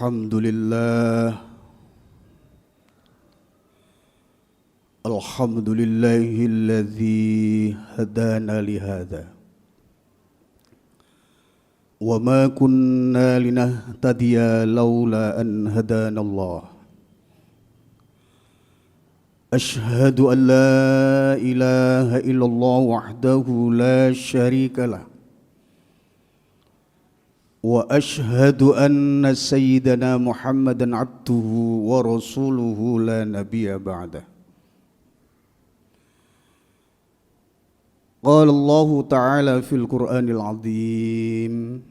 Alhamdulillahilladzi hadana lihada wa ma kunna linahtadiya laula an hadanallah. Ashhadu an la ilaha illallah wahdahu la syarika lah wa ashhadu anna sayyidana Muhammadan abduhu wa rasuluhu la nabiyya ba'dah. Qala Allah Ta'ala fil Qur'anil Azim.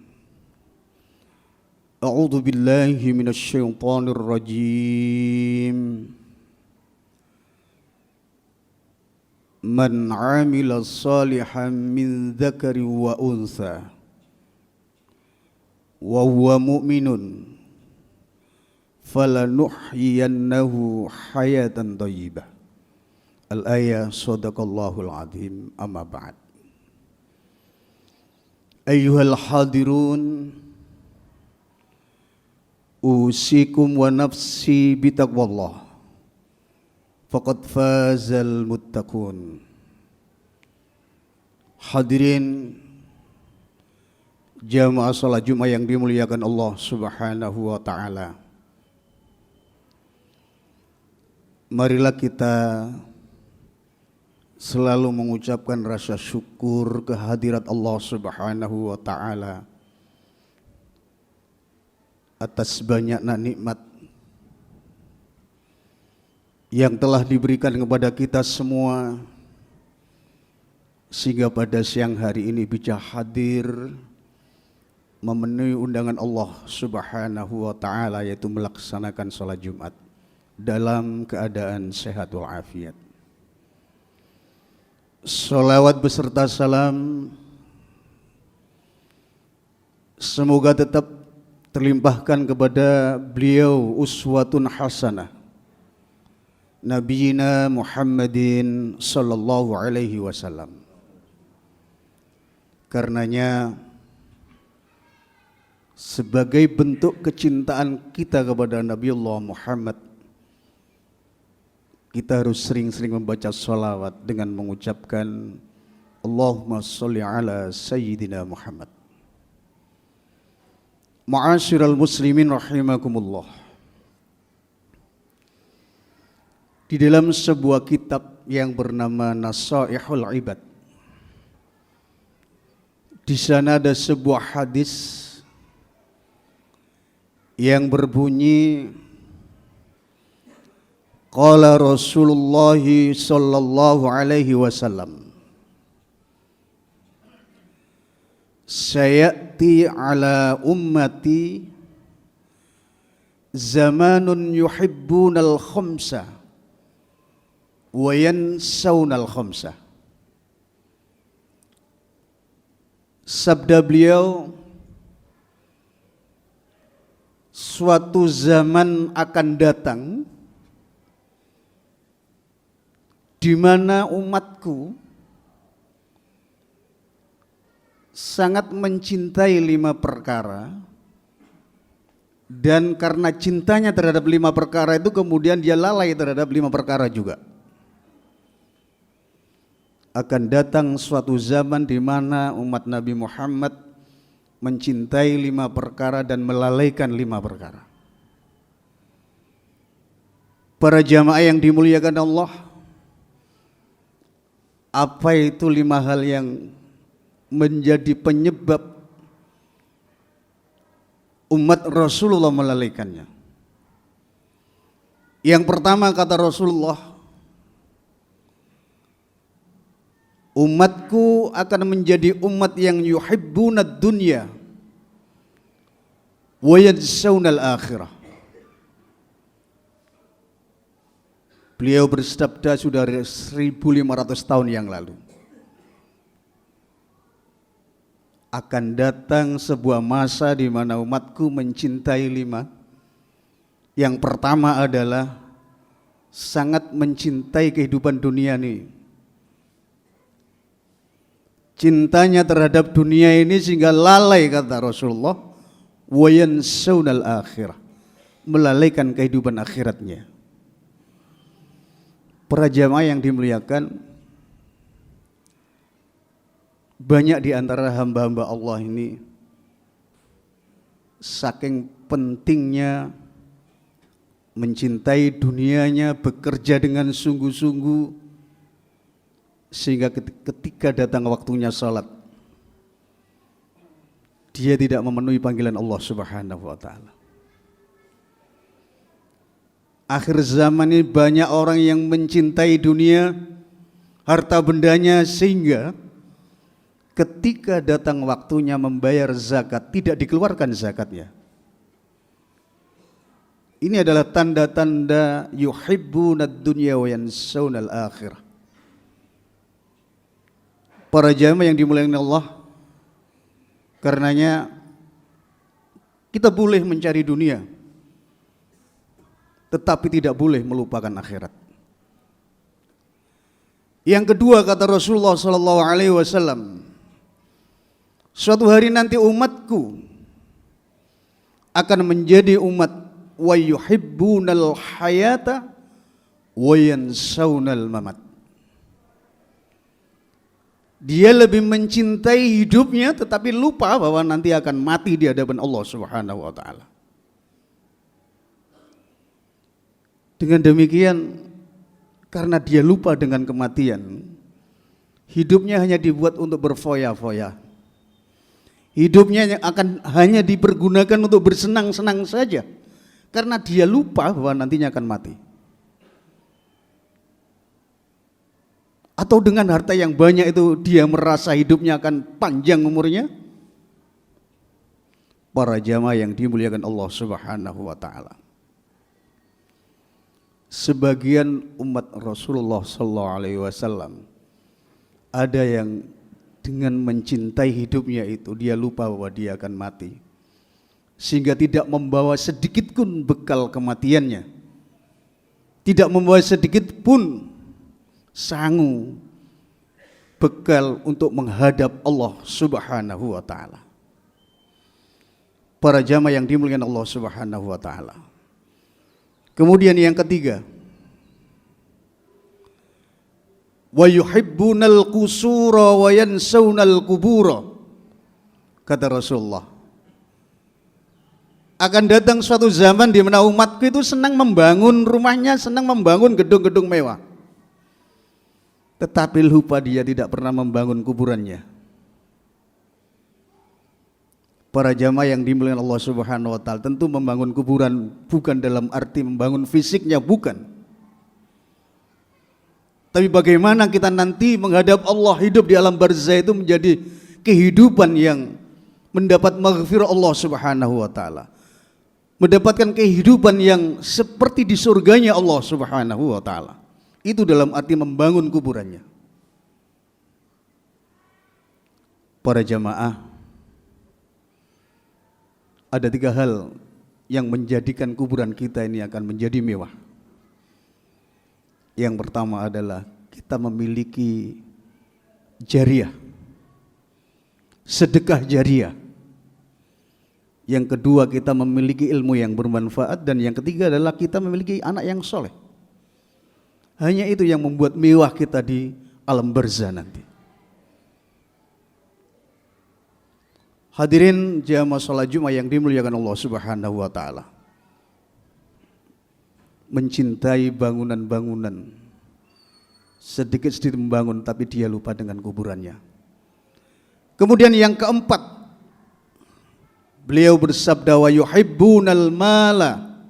A'udzu billahi minasy syaithanir rajim. Man 'amila shalihan min dzakarin wa untha wa huwa mu'minun falanuhyiyannahu hayatan thayyibah. Al-ayah sadaqallahul azim. Amma ba'd. Ayyuhal hadirun, usikum wa nafsi bitaqwallah, faqad fazal muttaqun. Hadirin jamaah salat Jumat yang dimuliakan Allah Subhanahu wa taala. Marilah kita selalu mengucapkan rasa syukur kehadirat Allah Subhanahu wa taala atas banyaknya nikmat yang telah diberikan kepada kita semua, sehingga pada siang hari ini bisa hadir memenuhi undangan Allah Subhanahu wa taala, yaitu melaksanakan salat Jumat dalam keadaan sehat walafiat. Salawat beserta salam semoga tetap terlimpahkan kepada beliau uswatun hasanah, Nabiyina Muhammadin sallallahu alaihi wasallam. Karenanya sebagai bentuk kecintaan kita kepada Nabiullah Muhammad, kita harus sering-sering membaca sholawat dengan mengucapkan Allahumma sholli ala Sayyidina Muhammad. Ma'asyiral muslimin rahimakumullah. Di dalam sebuah kitab yang bernama Nasaihul Ibad, di sana ada sebuah hadis yang berbunyi, qala Rasulullah sallallahu alaihi wasallam, sayati ala ummati zamanun yuhibbunal khamsa wa yansawnal khamsa. Sabda beliau, suatu zaman akan datang di mana umatku sangat mencintai 5 perkara, dan karena cintanya terhadap 5 perkara itu kemudian dia lalai terhadap 5 perkara juga. Akan datang suatu zaman di mana umat Nabi Muhammad mencintai 5 perkara dan melalaikan 5 perkara. Para jamaah yang dimuliakan Allah, apa itu 5 hal yang menjadi penyebab umat Rasulullah melalaikannya? Yang pertama, kata Rasulullah, umatku akan menjadi umat yang yuhibbunad dunya wa yansawnal akhirah. Beliau bersabda sudah 1500 tahun yang lalu. Akan datang sebuah masa di mana umatku mencintai 5. Yang pertama adalah sangat mencintai kehidupan dunia ini. Cintanya terhadap dunia ini sehingga lalai, kata Rasulullah, wa yansawnal akhirah, melalaikan kehidupan akhiratnya. Para jamaah yang dimuliakan, banyak di antara hamba-hamba Allah ini saking pentingnya mencintai dunianya, bekerja dengan sungguh-sungguh, sehingga ketika datang waktunya salat, dia tidak memenuhi panggilan Allah Subhanahu wa ta'ala. Akhir zaman ini banyak orang yang mencintai dunia, harta bendanya, sehingga ketika datang waktunya membayar zakat tidak dikeluarkan zakatnya. Ini adalah tanda-tanda yuhibbunad dunya wa yansawna al-akhirah. Para jamaah yang dimuliakan Allah, karenanya kita boleh mencari dunia, tetapi tidak boleh melupakan akhirat. Yang kedua, kata Rasulullah SAW, suatu hari nanti umatku akan menjadi umat wa yuhibbunal hayata wa yansawnal mamat. Dia lebih mencintai hidupnya tetapi lupa bahwa nanti akan mati di hadapan Allah Subhanahu wa ta'ala. Dengan demikian, karena dia lupa dengan kematian, hidupnya hanya dibuat untuk berfoya-foya. Hidupnya akan hanya dipergunakan untuk bersenang-senang saja, karena dia lupa bahwa nantinya akan mati. Atau dengan harta yang banyak itu dia merasa hidupnya akan panjang umurnya. Para jamaah yang dimuliakan Allah Subhanahu wa ta'ala, sebagian umat Rasulullah SAW ada yang dengan mencintai hidupnya itu dia lupa bahwa dia akan mati, sehingga tidak membawa sedikit pun bekal kematiannya, tidak membawa sedikit pun sangu bekal untuk menghadap Allah Subhanahu wa ta'ala. Para jamaah yang dimuliakan Allah Subhanahu wa ta'ala. Kemudian yang ketiga, wa yuhibbunal qusura wa yansawnal qubura. Kata Rasulullah, akan datang suatu zaman di mana umatku itu senang membangun rumahnya, senang membangun gedung-gedung mewah, tetapi lupa dia tidak pernah membangun kuburannya. Para jamaah yang dimuliakan Allah Subhanahu wa ta'ala, tentu membangun kuburan bukan dalam arti membangun fisiknya, bukan. Tapi bagaimana kita nanti menghadap Allah, hidup di alam barzah itu menjadi kehidupan yang mendapat maghfirah Allah Subhanahu wa ta'ala, mendapatkan kehidupan yang seperti di surganya Allah Subhanahu wa ta'ala. Itu dalam arti membangun kuburannya. Para jamaah, ada 3 hal yang menjadikan kuburan kita ini akan menjadi mewah. Yang pertama adalah kita memiliki jariah, sedekah jariah. Yang kedua, kita memiliki ilmu yang bermanfaat. Dan yang ketiga adalah kita memiliki anak yang soleh. Hanya itu yang membuat mewah kita di alam barzah nanti. Hadirin jamaah salat Jumat yang dimuliakan Allah Subhanahu wa ta'ala, mencintai bangunan-bangunan, sedikit-sedikit membangun tapi dia lupa dengan kuburannya. Kemudian yang keempat, beliau bersabda, wa yuhibbunal mala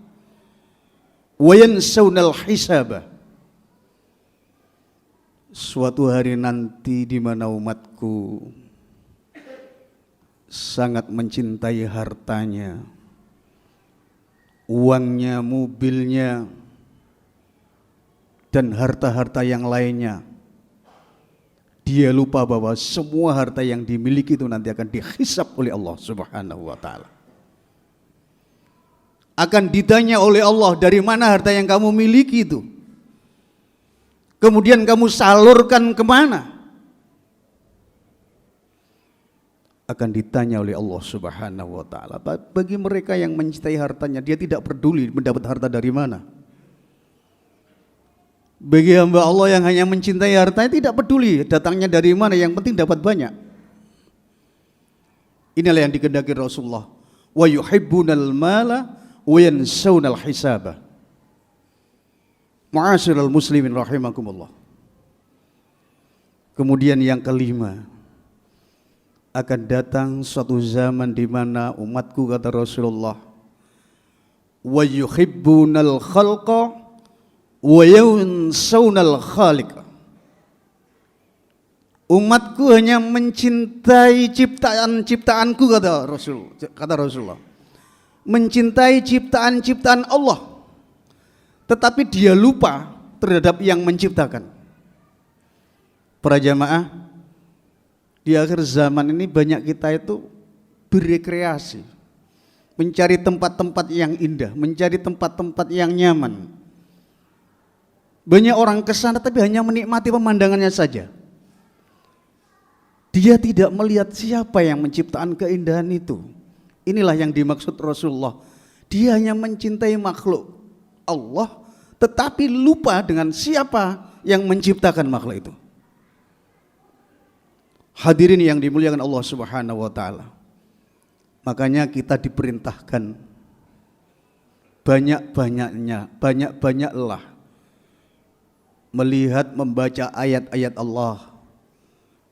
wa yansawnal hisaba. Suatu hari nanti di mana umatku sangat mencintai hartanya, uangnya, mobilnya, dan harta-harta yang lainnya. Dia lupa bahwa semua harta yang dimiliki itu nanti akan dihisab oleh Allah Subhanahu wa ta'ala. Akan ditanya oleh Allah, dari mana harta yang kamu miliki itu? Kemudian kamu salurkan kemana? akan ditanya oleh Allah Subhanahu wa taala. Bagi mereka yang mencintai hartanya, dia tidak peduli mendapat harta dari mana. Bagi hamba Allah yang hanya mencintai hartanya, tidak peduli datangnya dari mana, yang penting dapat banyak. Inilah yang dikehendaki Rasulullah. Wa yuhibbunal mala wa yansawunal hisaba. Ma'asyiral muslimin rahimakumullah. Kemudian yang kelima, akan datang suatu zaman di mana umatku, kata Rasulullah, wa yuhibbunal khalqa wa yansawunal khaliq. Umatku hanya mencintai ciptaan-ciptaanku, kata Rasulullah. Mencintai ciptaan-ciptaan Allah, tetapi dia lupa terhadap yang menciptakan. Para jamaah, di akhir zaman ini banyak kita itu berekreasi, mencari tempat-tempat yang indah, mencari tempat-tempat yang nyaman. Banyak orang kesana tapi hanya menikmati pemandangannya saja. Dia tidak melihat siapa yang menciptakan keindahan itu. Inilah yang dimaksud Rasulullah. Dia hanya mencintai makhluk Allah, tetapi lupa dengan siapa yang menciptakan makhluk itu. Hadirin yang dimuliakan Allah Subhanahu wa taala. Makanya kita diperintahkan banyak-banyaklah melihat, membaca ayat-ayat Allah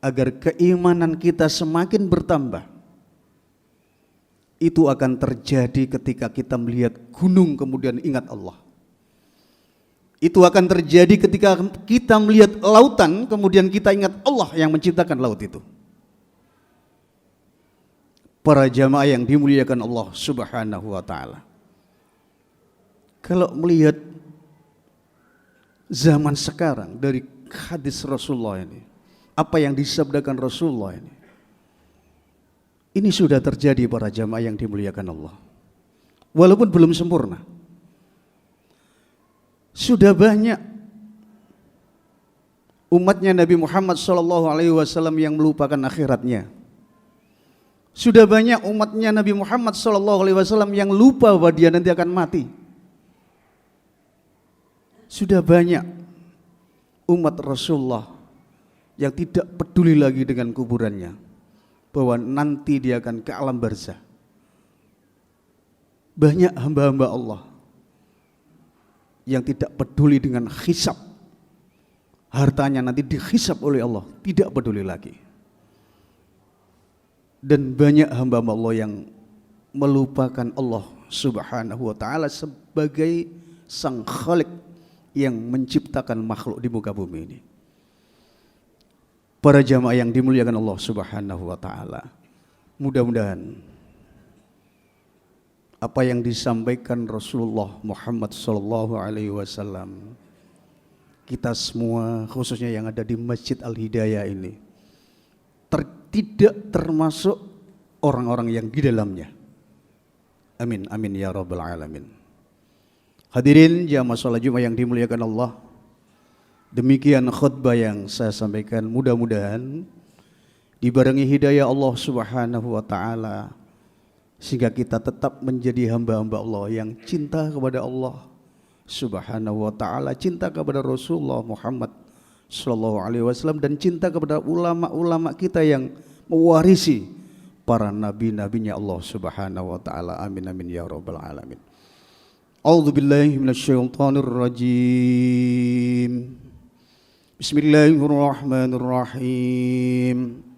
agar keimanan kita semakin bertambah. Itu akan terjadi ketika kita melihat gunung kemudian ingat Allah. Itu akan terjadi ketika kita melihat lautan kemudian kita ingat Allah yang menciptakan laut itu. Para jamaah yang dimuliakan Allah Subhanahu wa taala. Kalau melihat zaman sekarang dari hadis Rasulullah ini, apa yang disabdakan Rasulullah ini sudah terjadi para jamaah yang dimuliakan Allah. Walaupun belum sempurna. Sudah banyak umatnya Nabi Muhammad SAW yang melupakan akhiratnya. Sudah banyak umatnya Nabi Muhammad SAW yang lupa bahwa dia nanti akan mati. Sudah banyak umat Rasulullah yang tidak peduli lagi dengan kuburannya, bahwa nanti dia akan ke alam barzah. Banyak hamba-hamba Allah yang tidak peduli dengan hisab, hartanya nanti dihisab oleh Allah, tidak peduli lagi. Dan banyak hamba-hamba Allah yang melupakan Allah Subhanahu wa taala sebagai sang khalik yang menciptakan makhluk di muka bumi ini. Para jamaah yang dimuliakan Allah Subhanahu wa taala, mudah-mudahan apa yang disampaikan Rasulullah Muhammad sallallahu alaihi wasallam, kita semua khususnya yang ada di Masjid Al-Hidayah ini tidak termasuk orang-orang yang di dalamnya. Amin amin ya rabbal alamin. Hadirin jamaah salat Jumat yang dimuliakan Allah, demikian khutbah yang saya sampaikan, mudah-mudahan dibarengi hidayah Allah Subhanahu wa taala sehingga kita tetap menjadi hamba-hamba Allah yang cinta kepada Allah Subhanahu wa taala, cinta kepada Rasulullah Muhammad sallallahu alaihi wasallam, dan cinta kepada ulama-ulama kita yang mewarisi para nabi-nabinya Allah Subhanahu wa taala. Amin amin ya rabbal alamin. A'udzu billahi minasyaitonir rajim. Bismillahirrahmanirrahim.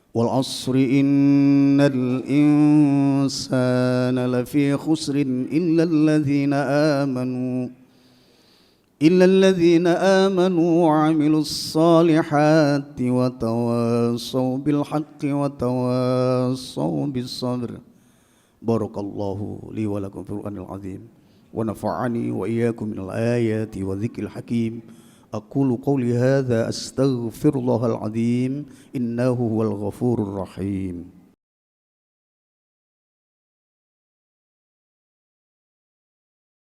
Wal 'asri innal insana lafi khusrin illa alladhina amanu wa 'amilus salihati wa tawassaw bil haqqi wa tawassaw bis sabr. Barakallahu li wa lakum fil Qur'anil azim wa nafa'ani wa iyyakum minal ayati wa dzikril hakim. Aqulu qawli hadza astaghfirullahal azim innahu huwal ghafurur rahim.